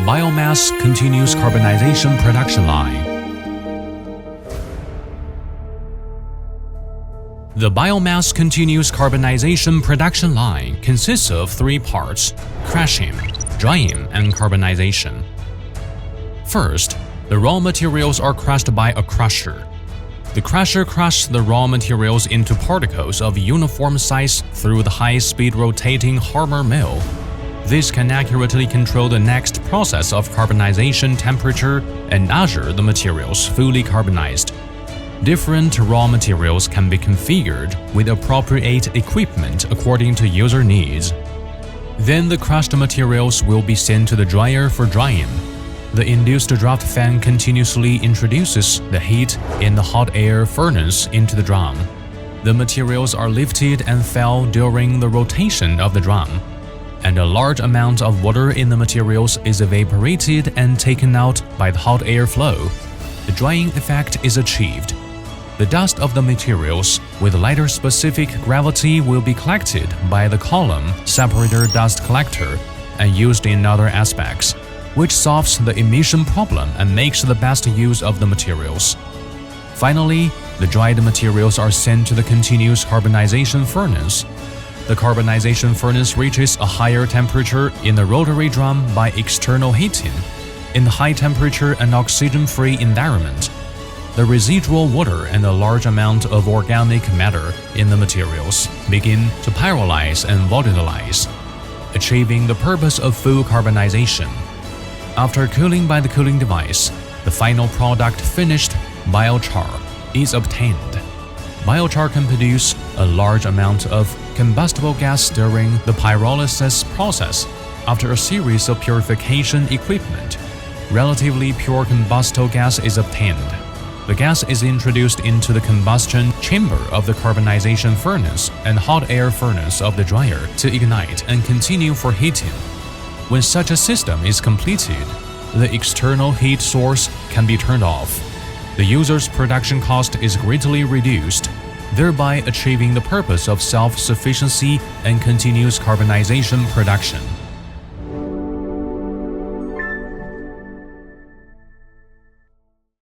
Biomass continuous carbonization production line. The biomass continuous carbonization production line consists of three parts: crushing, drying, and carbonization. First, the raw materials are crushed by a crusher. The crusher crushes the raw materials into particles of uniform size through the high-speed rotating hammer mill. This can accurately control the next process of carbonization temperature and assure the materials fully carbonized. Different raw materials can be configured with appropriate equipment according to user needs. Then the crushed materials will be sent to the dryer for drying. The induced draft fan continuously introduces the heat in the hot air furnace into the drum. The materials are lifted and fell during the rotation of the drum, and a large amount of water in the materials is evaporated and taken out by the hot air flow. The drying effect is achieved. The dust of the materials with lighter specific gravity will be collected by the column separator dust collector and used in other aspects, which solves the emission problem and makes the best use of the materials. Finally, the dried materials are sent to the continuous carbonization furnace. The carbonization furnace reaches a higher temperature in the rotary drum by external heating. In the high temperature and oxygen-free environment, the residual water and a large amount of organic matter in the materials begin to pyrolyze and volatilize, achieving the purpose of full carbonization. After cooling by the cooling device, the final product finished biochar is obtained. Biochar can produce a large amount of combustible gas during the pyrolysis process. After a series of purification equipment, relatively pure combustible gas is obtained. The gas is introduced into the combustion chamber of the carbonization furnace and hot air furnace of the dryer to ignite and continue for heating. When such a system is completed, the external heat source can be turned off. The user's production cost is greatly reduced, thereby achieving the purpose of self-sufficiency and continuous carbonization production.